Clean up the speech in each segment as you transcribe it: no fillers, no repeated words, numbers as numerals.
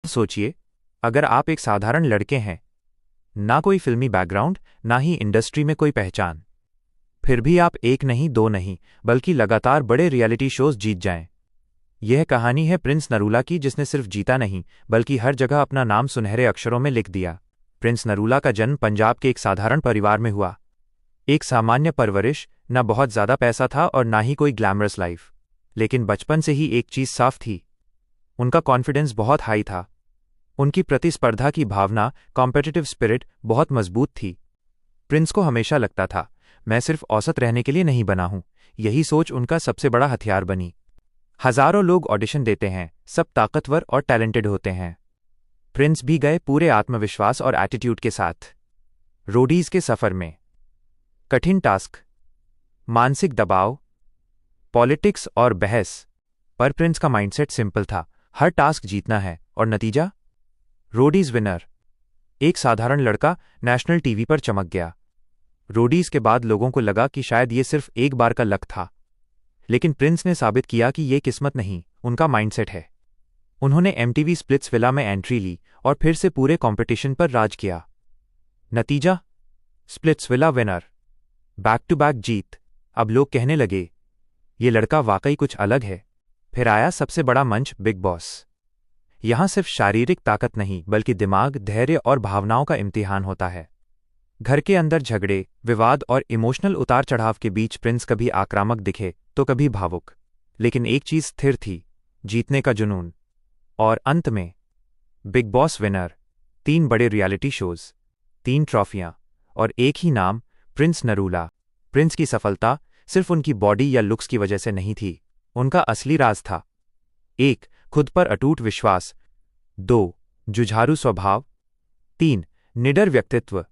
सोचिए, अगर आप एक साधारण लड़के हैं, ना कोई फिल्मी बैकग्राउंड, ना ही इंडस्ट्री में कोई पहचान, फिर भी आप एक नहीं, दो नहीं, बल्कि लगातार बड़े रियलिटी शोज जीत जाएं। यह कहानी है प्रिंस नरूला की, जिसने सिर्फ जीता नहीं, बल्कि हर जगह अपना नाम सुनहरे अक्षरों में लिख दिया। प्रिंस नरूला का जन्म पंजाब के एक साधारण परिवार में हुआ। एक सामान्य परवरिश, न बहुत ज्यादा पैसा था और ना ही कोई ग्लैमरस लाइफ। लेकिन बचपन से ही एक चीज साफ थी, उनका कॉन्फिडेंस बहुत हाई था। उनकी प्रतिस्पर्धा की भावना, कॉम्पिटिटिव स्पिरिट बहुत मजबूत थी। प्रिंस को हमेशा लगता था, मैं सिर्फ औसत रहने के लिए नहीं बना हूं। यही सोच उनका सबसे बड़ा हथियार बनी। हजारों लोग ऑडिशन देते हैं, सब ताकतवर और टैलेंटेड होते हैं। प्रिंस भी गए पूरे आत्मविश्वास और एटीट्यूड के साथ। रोडीज के सफर में कठिन टास्क, मानसिक दबाव, पॉलिटिक्स और बहस, पर प्रिंस का माइंडसेट सिंपल था, हर टास्क जीतना है। और नतीजा, रोडीज विनर। एक साधारण लड़का नेशनल टीवी पर चमक गया। रोडीज के बाद लोगों को लगा कि शायद ये सिर्फ एक बार का लक था, लेकिन प्रिंस ने साबित किया कि ये किस्मत नहीं, उनका माइंडसेट है। उन्होंने एमटीवी स्प्लिट्सविला में एंट्री ली और फिर से पूरे कंपटीशन पर राज किया। नतीजा, Splitsvilla winner, back to back जीत। अब लोग कहने लगे, ये लड़का वाकई कुछ अलग है। फिर आया सबसे बड़ा मंच, बिग बॉस। यहां सिर्फ शारीरिक ताकत नहीं, बल्कि दिमाग, धैर्य और भावनाओं का इम्तिहान होता है। घर के अंदर झगड़े, विवाद और इमोशनल उतार चढ़ाव के बीच प्रिंस कभी आक्रामक दिखे तो कभी भावुक, लेकिन एक चीज स्थिर थी, जीतने का जुनून। और अंत में बिग बॉस विनर, 3 बड़े रियलिटी शोज, 3 ट्रॉफियां और एक ही नाम, प्रिंस नरूला। प्रिंस की सफलता सिर्फ उनकी बॉडी या लुक्स की वजह से नहीं थी, उनका असली राज था। 1. खुद पर अटूट विश्वास, 2. जुझारू स्वभाव, 3. निडर व्यक्तित्व,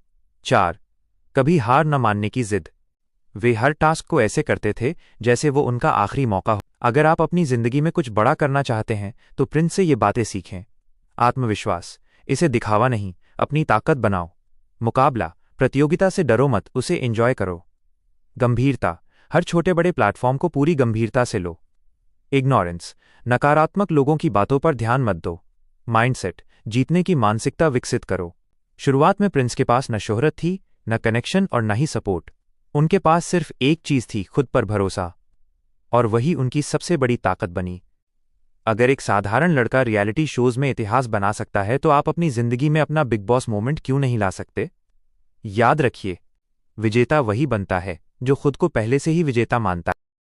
4. कभी हार न मानने की जिद। वे हर टास्क को ऐसे करते थे जैसे वो उनका आखिरी मौका हो। अगर आप अपनी जिंदगी में कुछ बड़ा करना चाहते हैं तो प्रिंस से ये बातें सीखें। आत्मविश्वास, इसे दिखावा नहीं, अपनी ताकत बनाओ। मुकाबला, प्रतियोगिता से डरो मत, उसे एंजॉय करो। गंभीरता, हर छोटे बड़े प्लेटफॉर्म को पूरी गंभीरता से लो। इग्नोरेंस, नकारात्मक लोगों की बातों पर ध्यान मत दो। माइंडसेट, जीतने की मानसिकता विकसित करो। शुरुआत में प्रिंस के पास न शोहरत थी, न कनेक्शन और न ही सपोर्ट। उनके पास सिर्फ एक चीज थी, खुद पर भरोसा, और वही उनकी सबसे बड़ी ताकत बनी। अगर एक साधारण लड़का रियलिटी शोज में इतिहास बना सकता है, तो आप अपनी जिंदगी में अपना बिग बॉस मोमेंट क्यों नहीं ला सकते? याद रखिए, विजेता वही बनता है जो खुद को पहले से ही विजेता मानता है।